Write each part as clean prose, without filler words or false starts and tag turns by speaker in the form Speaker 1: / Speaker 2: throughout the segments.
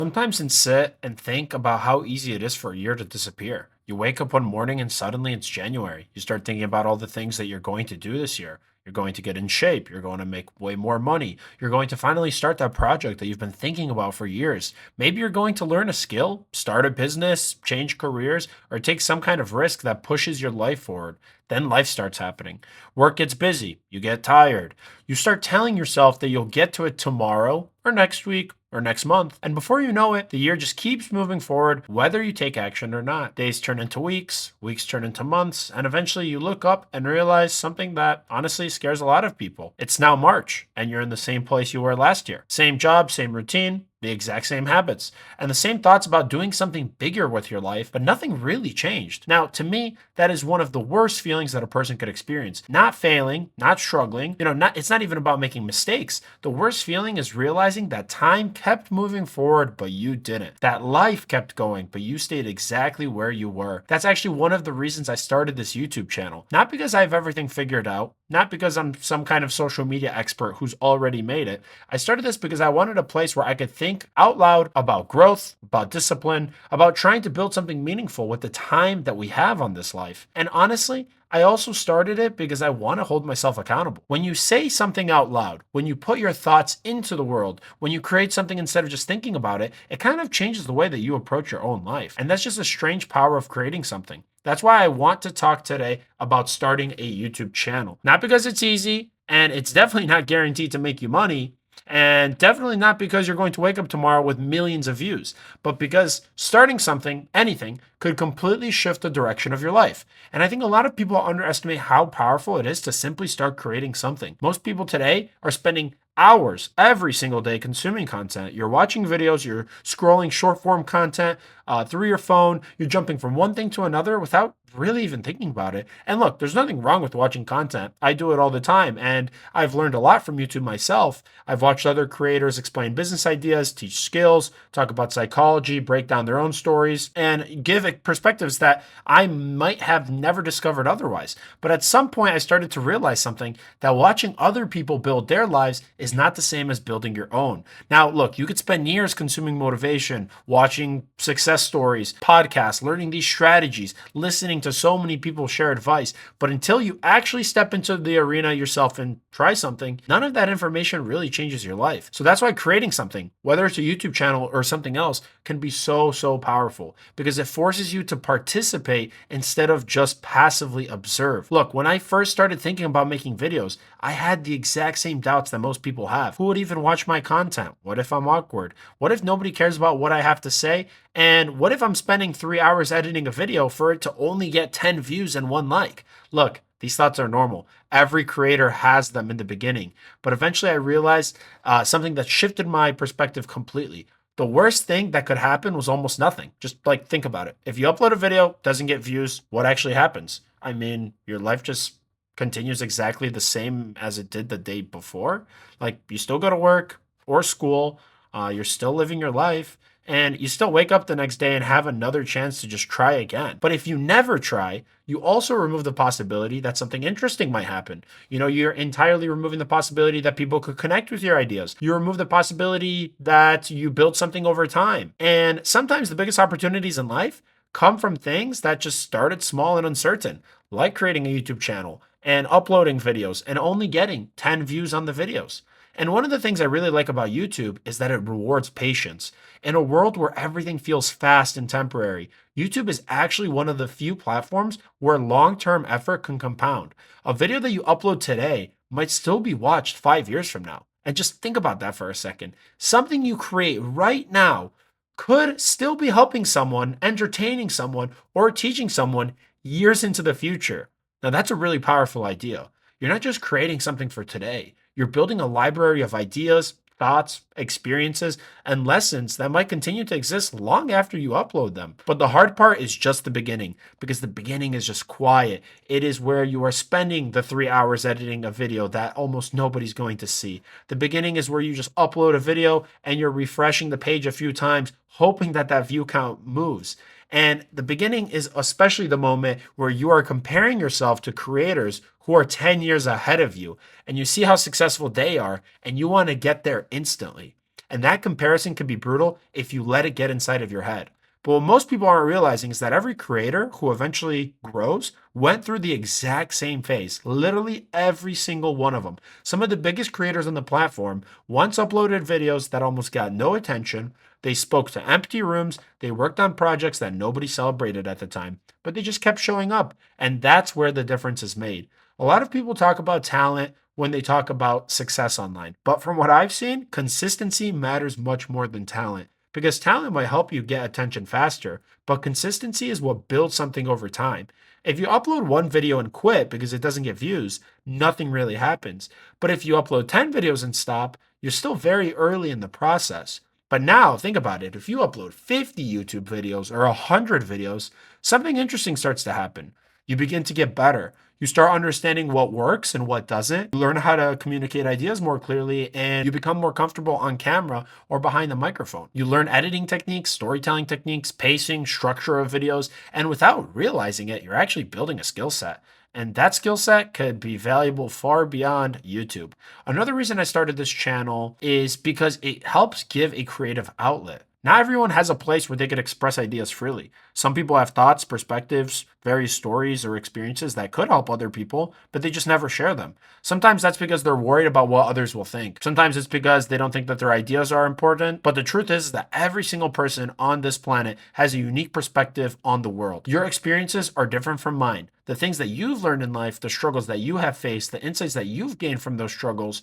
Speaker 1: Sometimes and sit and think about how easy it is for a year to disappear. You wake up one morning and suddenly it's January. You start thinking about all the things that you're going to do this year. You're going to get in shape. You're going to make way more money. You're going to finally start that project that you've been thinking about for years. Maybe you're going to learn a skill, start a business, change careers, or take some kind of risk that pushes your life forward. Then life starts happening. Work gets busy. You get tired. You start telling yourself that you'll get to it tomorrow or next week or next month. And before you know it, the year just keeps moving forward, whether you take action or not. Days turn into weeks, weeks turn into months, and eventually you look up and realize something that honestly scares a lot of people. It's now March, and you're in the same place you were last year. Same job, same routine, the exact same habits, and the same thoughts about doing something bigger with your life, but nothing really changed. Now, to me, that is one of the worst feelings that a person could experience. Not failing, not struggling, it's not even about making mistakes. The worst feeling is realizing that time kept moving forward, but you didn't. That life kept going, but you stayed exactly where you were. That's actually one of the reasons I started this YouTube channel. Not because I have everything figured out, not because I'm some kind of social media expert who's already made it. I started this because I wanted a place where I could think out loud about growth, about discipline, about trying to build something meaningful with the time that we have on this life. And honestly, I also started it because I want to hold myself accountable. When you say something out loud, when you put your thoughts into the world, when you create something instead of just thinking about it, it kind of changes the way that you approach your own life. And that's just a strange power of creating something. That's why I want to talk today about starting a YouTube channel. Not because it's easy, and it's definitely not guaranteed to make you money, and definitely not because you're going to wake up tomorrow with millions of views, but because starting something, anything, could completely shift the direction of your life. And I think a lot of people underestimate how powerful it is to simply start creating something. Most people today are spending hours every single day consuming content. You're watching videos, you're scrolling short form content through your phone, you're jumping from one thing to another without really even thinking about it. And look, there's nothing wrong with watching content. I do it all the time, and I've learned a lot from YouTube myself. I've watched other creators explain business ideas, teach skills, talk about psychology, break down their own stories, and give perspectives that I might have never discovered otherwise. But at some point, I started to realize something, that watching other people build their lives is not the same as building your own. Now, look, you could spend years consuming motivation, watching success stories, podcasts, learning these strategies, listening to so many people share advice. But until you actually step into the arena yourself and try something, none of that information really changes your life. So that's why creating something, whether it's a YouTube channel or something else, can be so powerful, because it forces you to participate instead of just passively observe. Look, when I first started thinking about making videos, I had the exact same doubts that most people have. Who would even watch my content? What if I'm awkward? What if nobody cares about what I have to say? And what if I'm spending 3 hours editing a video for it to only get 10 views and one like? Look, these thoughts are normal. Every creator has them in the beginning. But eventually I realized something that shifted my perspective completely. The worst thing that could happen was almost nothing. Just like think about it. If you upload a video, doesn't get views, what actually happens? I mean, your life just continues exactly the same as it did the day before. Like you still go to work or school, you're still living your life, and you still wake up the next day and have another chance to just try again. But if you never try, you also remove the possibility that something interesting might happen. You're entirely removing the possibility that people could connect with your ideas. You remove the possibility that you build something over time. And sometimes the biggest opportunities in life come from things that just started small and uncertain, like creating a YouTube channel and uploading videos and only getting 10 views on the videos. And one of the things I really like about YouTube is that it rewards patience. In a world where everything feels fast and temporary, YouTube is actually one of the few platforms where long-term effort can compound. A video that you upload today might still be watched 5 years from now. And just think about that for a second. Something you create right now could still be helping someone, entertaining someone, or teaching someone years into the future. Now, that's a really powerful idea. You're not just creating something for today, you're building a library of ideas, thoughts, experiences, and lessons that might continue to exist long after you upload them. But the hard part is just the beginning, because the beginning is just quiet. It is where you are spending the 3 hours editing a video that almost nobody's going to see. The beginning is where you just upload a video and you're refreshing the page a few times, hoping that that view count moves. And the beginning is especially the moment where you are comparing yourself to creators who are 10 years ahead of you, and you see how successful they are, and you want to get there instantly. And that comparison can be brutal if you let it get inside of your head. But what most people aren't realizing is that every creator who eventually grows went through the exact same phase. Literally every single one of them. Some of the biggest creators on the platform once uploaded videos that almost got no attention. They spoke to empty rooms. They worked on projects that nobody celebrated at the time, but they just kept showing up. And that's where the difference is made. A lot of people talk about talent when they talk about success online. But from what I've seen, consistency matters much more than talent because talent might help you get attention faster, but consistency is what builds something over time. If you upload one video and quit because it doesn't get views, nothing really happens. But if you upload 10 videos and stop, you're still very early in the process. But now think about it. If you upload 50 YouTube videos or 100 videos, something interesting starts to happen. You begin to get better. You start understanding what works and what doesn't. You learn how to communicate ideas more clearly and you become more comfortable on camera or behind the microphone. You learn editing techniques, storytelling techniques, pacing, structure of videos, and without realizing it, you're actually building a skill set. And that skill set could be valuable far beyond YouTube. Another reason I started this channel is because it helps give a creative outlet. Not everyone has a place where they could express ideas freely. Some people have thoughts, perspectives, various stories, or experiences that could help other people, but they just never share them. Sometimes that's because they're worried about what others will think. Sometimes it's because they don't think that their ideas are important. But the truth is that every single person on this planet has a unique perspective on the world. Your experiences are different from mine. The things that you've learned in life, the struggles that you have faced, the insights that you've gained from those struggles,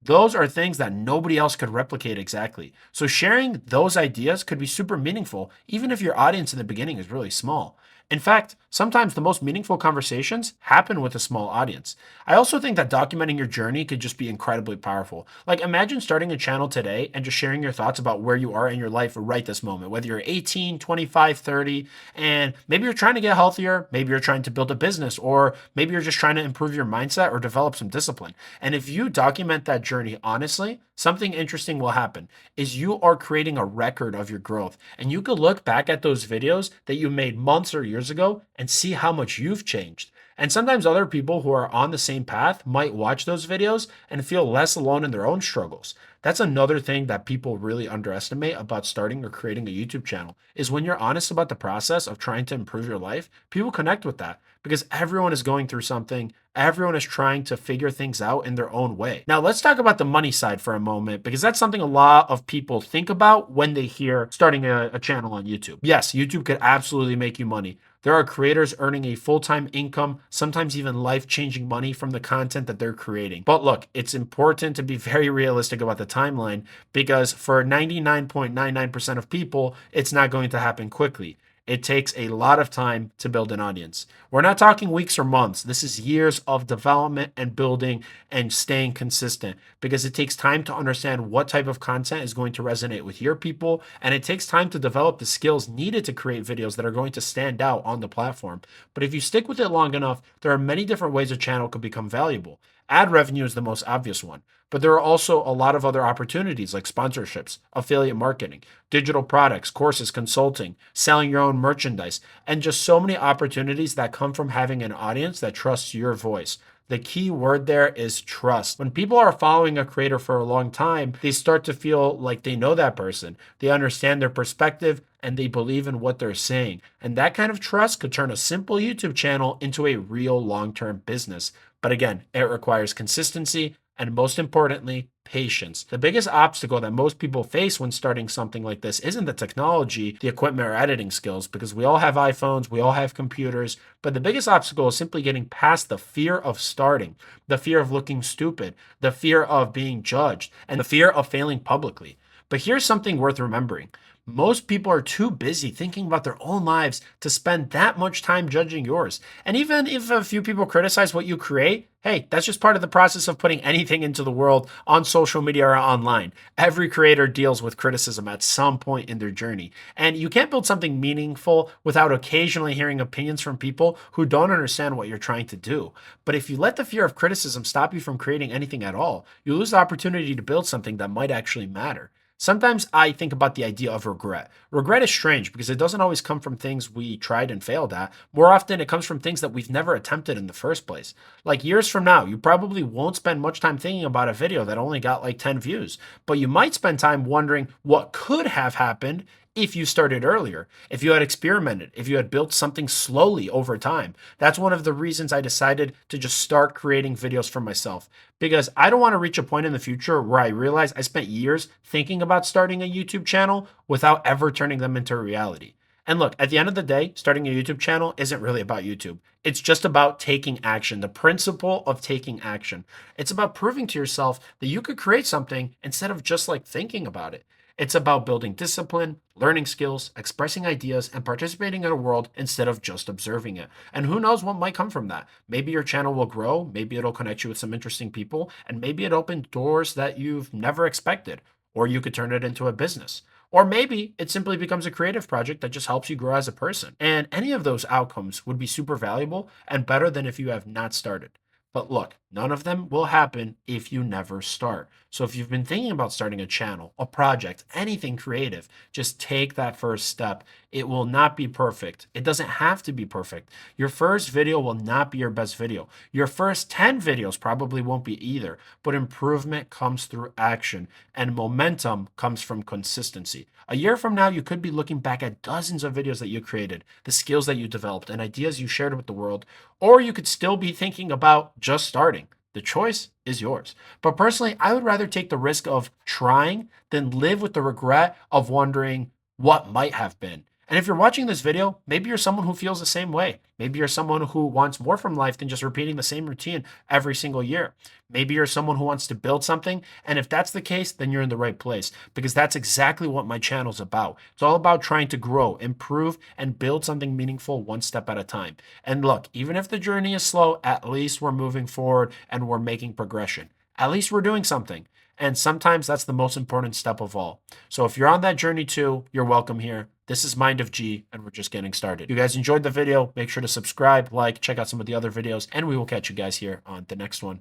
Speaker 1: those are things that nobody else could replicate exactly. So sharing those ideas could be super meaningful, even if your audience in the beginning is really small. In fact, sometimes the most meaningful conversations happen with a small audience. I also think that documenting your journey could just be incredibly powerful. Like imagine starting a channel today and just sharing your thoughts about where you are in your life right this moment, whether you're 18, 25, 30, and maybe you're trying to get healthier, maybe you're trying to build a business, or maybe you're just trying to improve your mindset or develop some discipline. And if you document that journey honestly, something interesting will happen is you are creating a record of your growth. And you could look back at those videos that you made months or years ago and see how much you've changed. And sometimes other people who are on the same path might watch those videos and feel less alone in their own struggles. That's another thing that people really underestimate about starting or creating a YouTube channel is when you're honest about the process of trying to improve your life, people connect with that because everyone is going through something. Everyone is trying to figure things out in their own way. Now, let's talk about the money side for a moment because that's something a lot of people think about when they hear starting a channel on YouTube. Yes, YouTube could absolutely make you money. There are creators earning a full-time income, sometimes even life-changing money from the content that they're creating. But look, it's important to be very realistic about the timeline because for 99.99% of people, it's not going to happen quickly. It takes a lot of time to build an audience. We're not talking weeks or months. This is years of development and building and staying consistent because it takes time to understand what type of content is going to resonate with your people. And it takes time to develop the skills needed to create videos that are going to stand out on the platform. But if you stick with it long enough, there are many different ways a channel could become valuable. Ad revenue is the most obvious one, but there are also a lot of other opportunities like sponsorships, affiliate marketing, digital products, courses, consulting, selling your own merchandise, and just so many opportunities that come from having an audience that trusts your voice. The key word there is trust. When people are following a creator for a long time, they start to feel like they know that person. They understand their perspective and they believe in what they're saying. And that kind of trust could turn a simple YouTube channel into a real long-term business. But again, it requires consistency and most importantly, patience. The biggest obstacle that most people face when starting something like this isn't the technology, the equipment, or editing skills, because we all have iPhones, we all have computers, but the biggest obstacle is simply getting past the fear of starting, the fear of looking stupid, the fear of being judged, and the fear of failing publicly. But here's something worth remembering. Most people are too busy thinking about their own lives to spend that much time judging yours. And even if a few people criticize what you create, hey, that's just part of the process of putting anything into the world on social media or online. Every creator deals with criticism at some point in their journey. And you can't build something meaningful without occasionally hearing opinions from people who don't understand what you're trying to do. But if you let the fear of criticism stop you from creating anything at all, you lose the opportunity to build something that might actually matter. Sometimes I think about the idea of regret. Regret is strange because it doesn't always come from things we tried and failed at. More often, it comes from things that we've never attempted in the first place. Like years from now, you probably won't spend much time thinking about a video that only got like 10 views, but you might spend time wondering what could have happened if you started earlier, if you had experimented, if you had built something slowly over time. That's one of the reasons I decided to just start creating videos for myself, because I don't want to reach a point in the future where I realize I spent years thinking about starting a YouTube channel without ever turning them into reality. And look, at the end of the day, starting a YouTube channel isn't really about YouTube. It's just about taking action, the principle of taking action. It's about proving to yourself that you could create something instead of just like thinking about it. It's about building discipline, learning skills, expressing ideas, and participating in a world instead of just observing it. And who knows what might come from that? Maybe your channel will grow, maybe it'll connect you with some interesting people, and maybe it opens doors that you've never expected. Or you could turn it into a business. Or maybe it simply becomes a creative project that just helps you grow as a person. And any of those outcomes would be super valuable and better than if you have not started. But look, none of them will happen if you never start. So if you've been thinking about starting a channel, a project, anything creative, just take that first step. It will not be perfect. It doesn't have to be perfect. Your first video will not be your best video. Your first 10 videos probably won't be either, but improvement comes through action and momentum comes from consistency. A year from now, you could be looking back at dozens of videos that you created, the skills that you developed, and ideas you shared with the world, or you could still be thinking about just starting. The choice is yours. But personally, I would rather take the risk of trying than live with the regret of wondering what might have been. And if you're watching this video, maybe you're someone who feels the same way. Maybe you're someone who wants more from life than just repeating the same routine every single year. Maybe you're someone who wants to build something. And if that's the case, then you're in the right place because that's exactly what my channel's about. It's all about trying to grow, improve, and build something meaningful one step at a time. And look, even if the journey is slow, at least we're moving forward and we're making progression. At least we're doing something. And sometimes that's the most important step of all. So if you're on that journey too, you're welcome here. This is Mind of G, and we're just getting started. If you guys enjoyed the video, make sure to subscribe, like, check out some of the other videos, and we will catch you guys here on the next one.